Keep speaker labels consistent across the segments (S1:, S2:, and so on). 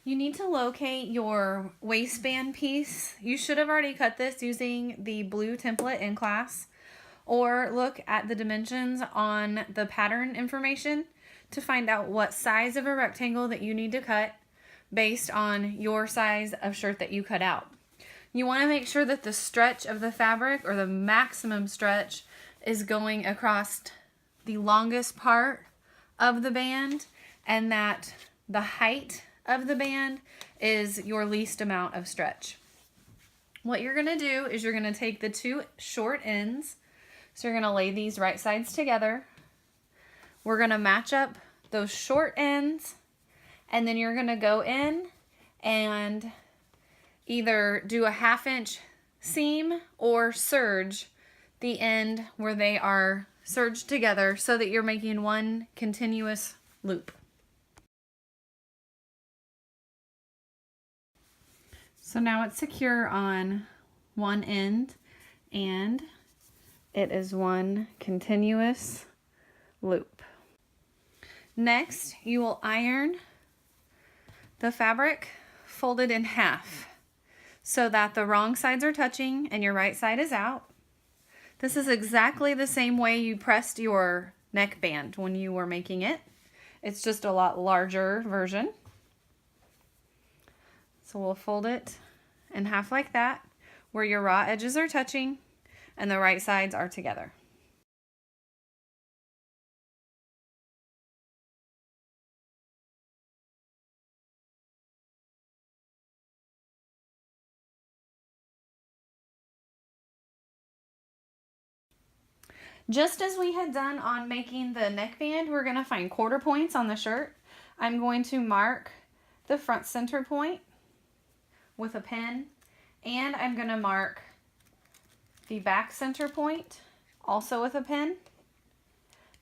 S1: You need to locate your waistband piece. You should have already cut this using the blue template in class, or look at the dimensions on the pattern information to find out what size of a rectangle that you need to cut based on your size of shirt that you cut out. You want to make sure that the stretch of the fabric, or the maximum stretch, is going across the longest part of the band, and that the height of the band is your least amount of stretch. What you're going to do is you're going to take the two short ends. So you're going to lay these right sides together. We're going to match up those short ends, and then you're going to go in and either do a 1/2 inch seam or serge the end where they are serged together so that you're making one continuous loop. So now it's secure on one end, and it is one continuous loop. Next, you will iron the fabric folded in half so that the wrong sides are touching and your right side is out. This is exactly the same way you pressed your neckband when you were making it. It's just a lot larger version. So we'll fold it in half like that, where your raw edges are touching and the right sides are together. Just as we had done on making the neckband, we're going to find quarter points on the shirt. I'm going to mark the front center point with a pin, and I'm going to mark the back center point also with a pin.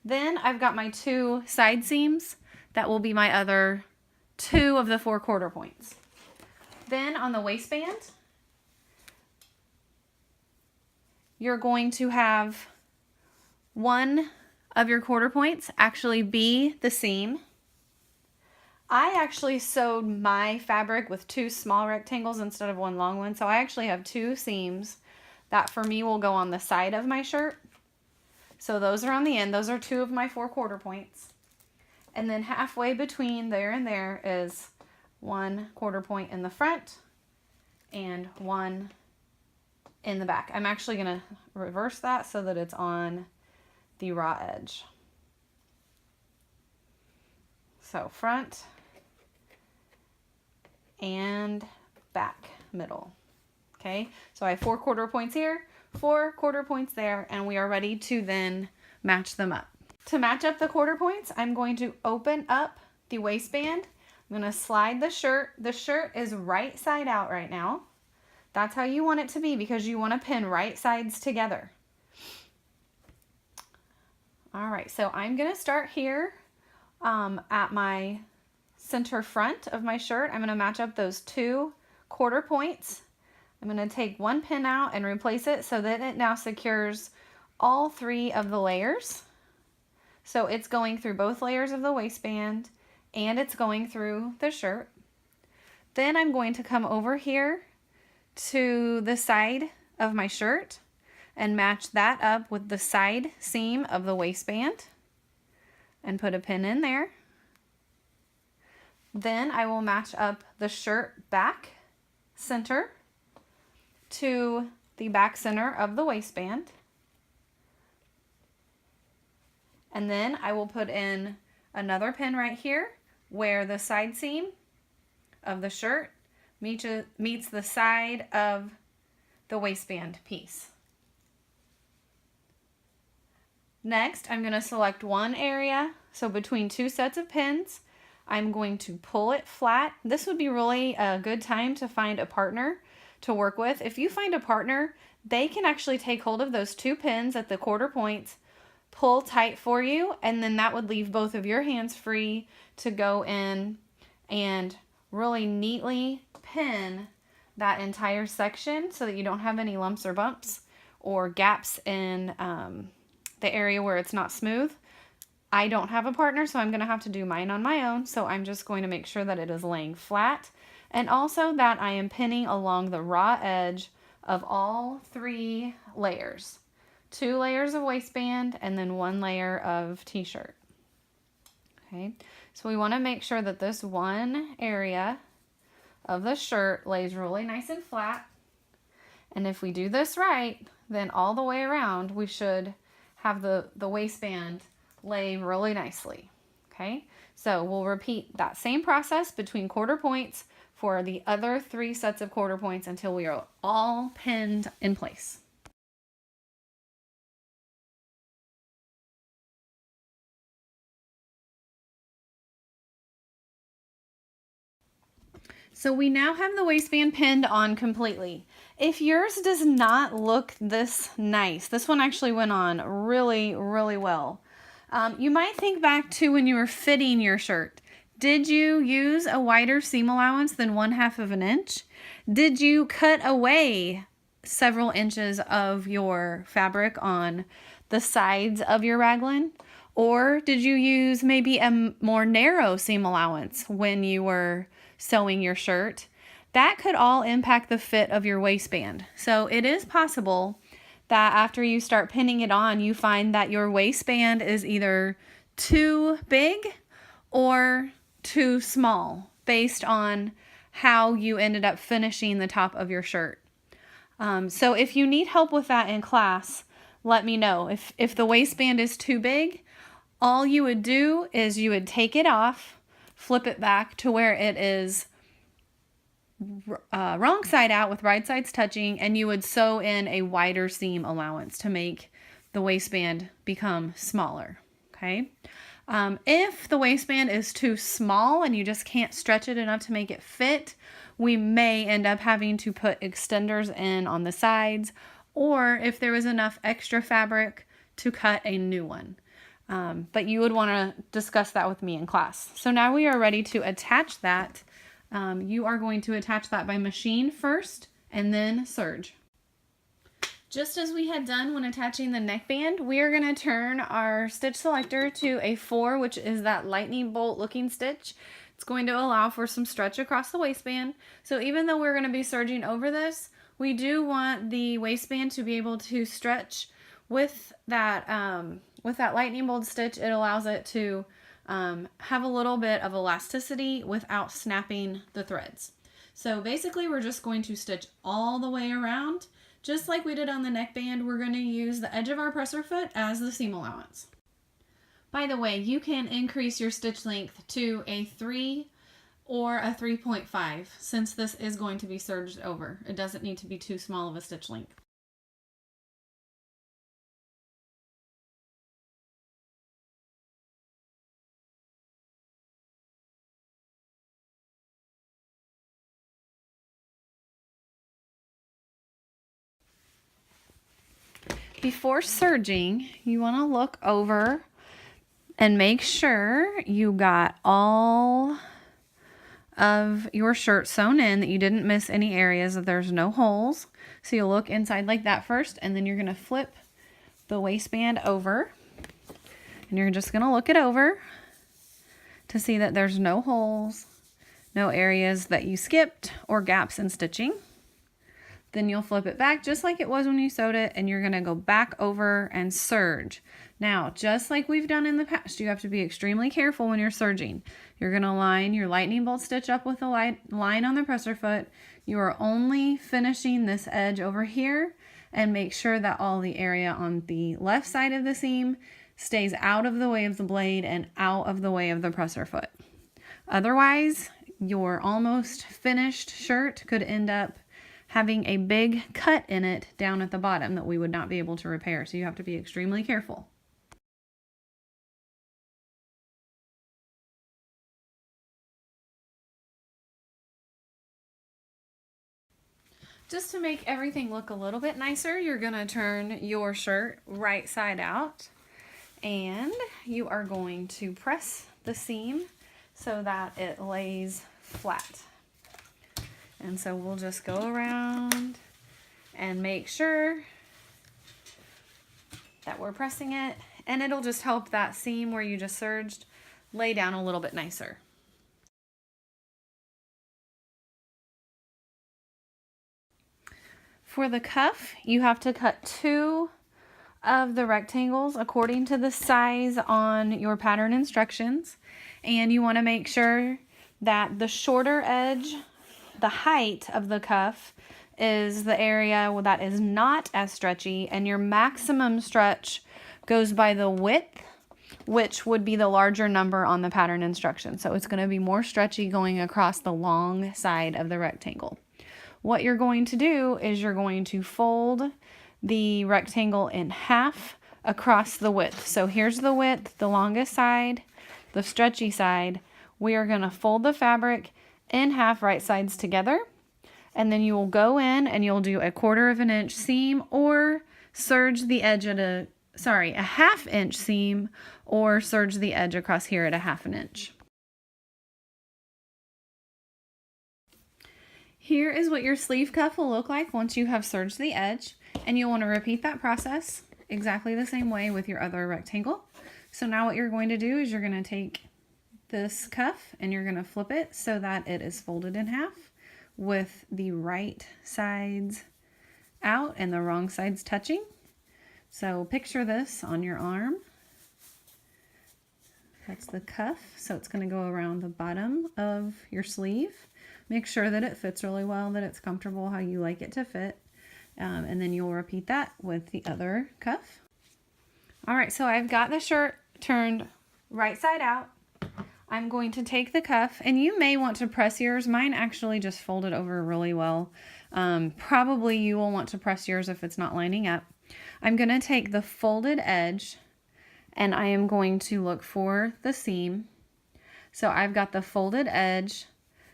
S1: Then I've got my two side seams that will be my other 2 of the 4 quarter points. Then on the waistband, you're going to have one of your quarter points actually be the seam. I actually sewed my fabric with 2 small rectangles instead of 1 long one, so I actually have 2 seams that for me will go on the side of my shirt. So those are on the end. Those are 2 of my 4 quarter points. And then halfway between there and there is 1 quarter point in the front and 1 in the back. I'm actually going to reverse that so that it's on the raw edge. So front and back middle. Okay, so I have 4 quarter points here, 4 quarter points there, and we are ready to then match them up. To match up the quarter points, I'm going to open up the waistband. I'm going to slide the shirt. The shirt is right side out right now. That's how you want it to be, because you want to pin right sides together. All right, so I'm going to start here at my center front of my shirt. I'm going to match up those 2 quarter points. I'm going to take 1 pin out and replace it so that it now secures all 3 of the layers. So it's going through both layers of the waistband and it's going through the shirt. Then I'm going to come over here to the side of my shirt and match that up with the side seam of the waistband and put a pin in there. Then I will match up the shirt back center to the back center of the waistband. And then I will put in another pin right here where the side seam of the shirt meets the side of the waistband piece. Next, I'm going to select one area. So between 2 sets of pins, I'm going to pull it flat. This would be really a good time to find a partner to work with. If you find a partner, they can actually take hold of those 2 pins at the quarter points, pull tight for you, and then that would leave both of your hands free to go in and really neatly pin that entire section so that you don't have any lumps or bumps or gaps in the area where it's not smooth. I don't have a partner, so I'm going to have to do mine on my own. So I'm just going to make sure that it is laying flat, and also that I am pinning along the raw edge of all 3 layers. 2 layers of waistband and then 1 layer of t-shirt. Okay, so we want to make sure that this one area of the shirt lays really nice and flat. And if we do this right, then all the way around we should have the waistband lay really nicely. Okay, so we'll repeat that same process between quarter points for the other 3 sets of quarter points until we are all pinned in place. So we now have the waistband pinned on completely. If yours does not look this nice, this one actually went on really, really well. You might think back to when you were fitting your shirt. Did you use a wider seam allowance than 1/2 of an inch? Did you cut away several inches of your fabric on the sides of your raglan? Or did you use maybe a more narrow seam allowance when you were sewing your shirt? That could all impact the fit of your waistband. So it is possible that after you start pinning it on, you find that your waistband is either too big or too small based on how you ended up finishing the top of your shirt. So if you need help with that in class, let me know. If the waistband is too big, all you would do is you would take it off, flip it back to where it is wrong side out with right sides touching, and you would sew in a wider seam allowance to make the waistband become smaller. Okay. If the waistband is too small and you just can't stretch it enough to make it fit, we may end up having to put extenders in on the sides, or if there was enough extra fabric, to cut a new one. But you would want to discuss that with me in class. So now we are ready to attach that. You are going to attach that by machine first and then serge. Just as we had done when attaching the neckband, we are going to turn our stitch selector to a 4, which is that lightning bolt looking stitch. It's going to allow for some stretch across the waistband. So even though we're going to be serging over this, we do want the waistband to be able to stretch with that lightning bolt stitch. It allows it to have a little bit of elasticity without snapping the threads. So basically we're just going to stitch all the way around. Just like we did on the neckband, we're going to use the edge of our presser foot as the seam allowance. By the way, you can increase your stitch length to a 3 or a 3.5 since this is going to be serged over. It doesn't need to be too small of a stitch length. Before serging, you want to look over and make sure you got all of your shirt sewn in, that you didn't miss any areas, that there's no holes. So you'll look inside like that first, and then you're going to flip the waistband over, and you're just going to look it over to see that there's no holes, no areas that you skipped, or gaps in stitching. Then you'll flip it back just like it was when you sewed it, and you're going to go back over and serge. Now, just like we've done in the past, you have to be extremely careful when you're serging. You're going to line your lightning bolt stitch up with a line on the presser foot. You are only finishing this edge over here, and make sure that all the area on the left side of the seam stays out of the way of the blade and out of the way of the presser foot. Otherwise, your almost finished shirt could end up having a big cut in it down at the bottom that we would not be able to repair. So you have to be extremely careful. Just to make everything look a little bit nicer, you're gonna turn your shirt right side out, and you are going to press the seam so that it lays flat. And so we'll just go around and make sure that we're pressing it. and it'll just help that seam where you just serged lay down a little bit nicer. For the cuff, you have to cut 2 of the rectangles according to the size on your pattern instructions, and you want to make sure that the shorter edge, the height of the cuff, is the area that is not as stretchy, and your maximum stretch goes by the width, which would be the larger number on the pattern instruction. So it's going to be more stretchy going across the long side of the rectangle. What you're going to do is you're going to fold the rectangle in half across the width. So here's the width, the longest side, the stretchy side. We are going to fold the fabric in half, right sides together, and then you will go in and you'll do a 1/4 inch seam or serge the edge at a 1/2 inch seam, or serge the edge across here at a 1/2 inch. Here is what your sleeve cuff will look like once you have serged the edge, and you'll want to repeat that process exactly the same way with your other rectangle. So now what you're going to do is you're going to take this cuff and you're going to flip it so that it is folded in half with the right sides out and the wrong sides touching. So picture this on your arm. That's the cuff, so it's going to go around the bottom of your sleeve. Make sure that it fits really well, that it's comfortable how you like it to fit. And then you'll repeat that with the other cuff. All right, so I've got the shirt turned right side out. I'm going to take the cuff, and you may want to press yours. Mine actually just folded over really well. Probably you will want to press yours if it's not lining up. I'm going to take the folded edge, and I am going to look for the seam. So I've got the folded edge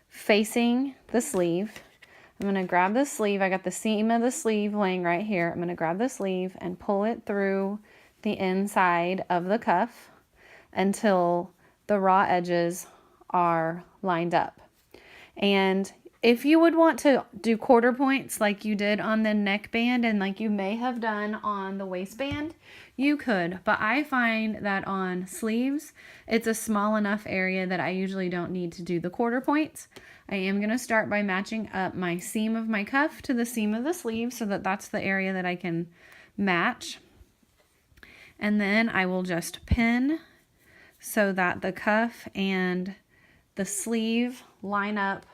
S1: facing the sleeve. I'm going to grab the sleeve. I got the seam of the sleeve laying right here. I'm going to grab the sleeve and pull it through the inside of the cuff until the raw edges are lined up. And if you would want to do 1/4 points like you did on the neckband and like you may have done on the waistband, you could. But I find that on sleeves, it's a small enough area that I usually don't need to do the 1/4 points. I am going to start by matching up my seam of my cuff to the seam of the sleeve so that that's the area that I can match. And then I will just pin so that the cuff and the sleeve line up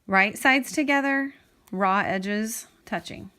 S1: right sides together, raw edges touching.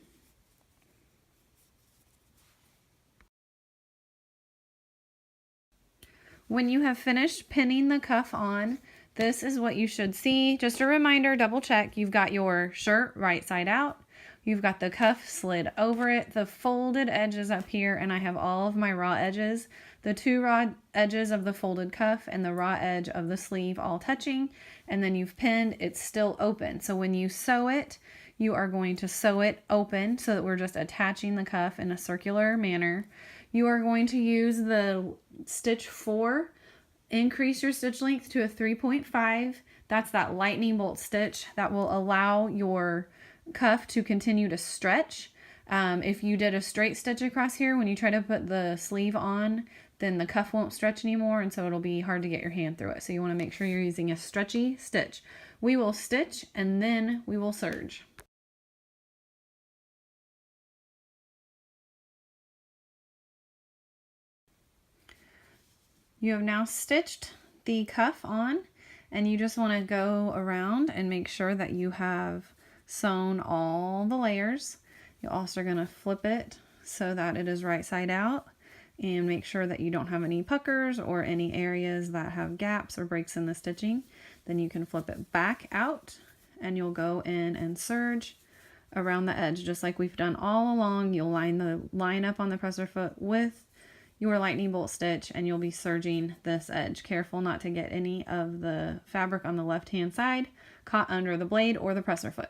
S1: When you have finished pinning the cuff on, this is what you should see. Just a reminder, double check. You've got your shirt right side out. You've got the cuff slid over it, the folded edges up here, and I have all of my raw edges. The 2 raw edges of the folded cuff and the raw edge of the sleeve all touching, and then you've pinned, it's still open. So when you sew it, you are going to sew it open so that we're just attaching the cuff in a circular manner. You are going to use the stitch 4, increase your stitch length to a 3.5. That's that lightning bolt stitch that will allow your cuff to continue to stretch. If you did a straight stitch across here, when you try to put the sleeve on, then the cuff won't stretch anymore, and so it'll be hard to get your hand through it. So you want to make sure you're using a stretchy stitch. We will stitch and then we will serge. You have now stitched the cuff on, and you just want to go around and make sure that you have sewn all the layers. You're also going to flip it so that it is right side out, and make sure that you don't have any puckers or any areas that have gaps or breaks in the stitching. Then you can flip it back out, and you'll go in and serge around the edge just like we've done all along. You'll line up on the presser foot with your lightning bolt stitch, and you'll be serging this edge. Careful not to get any of the fabric on the left hand side caught under the blade or the presser foot.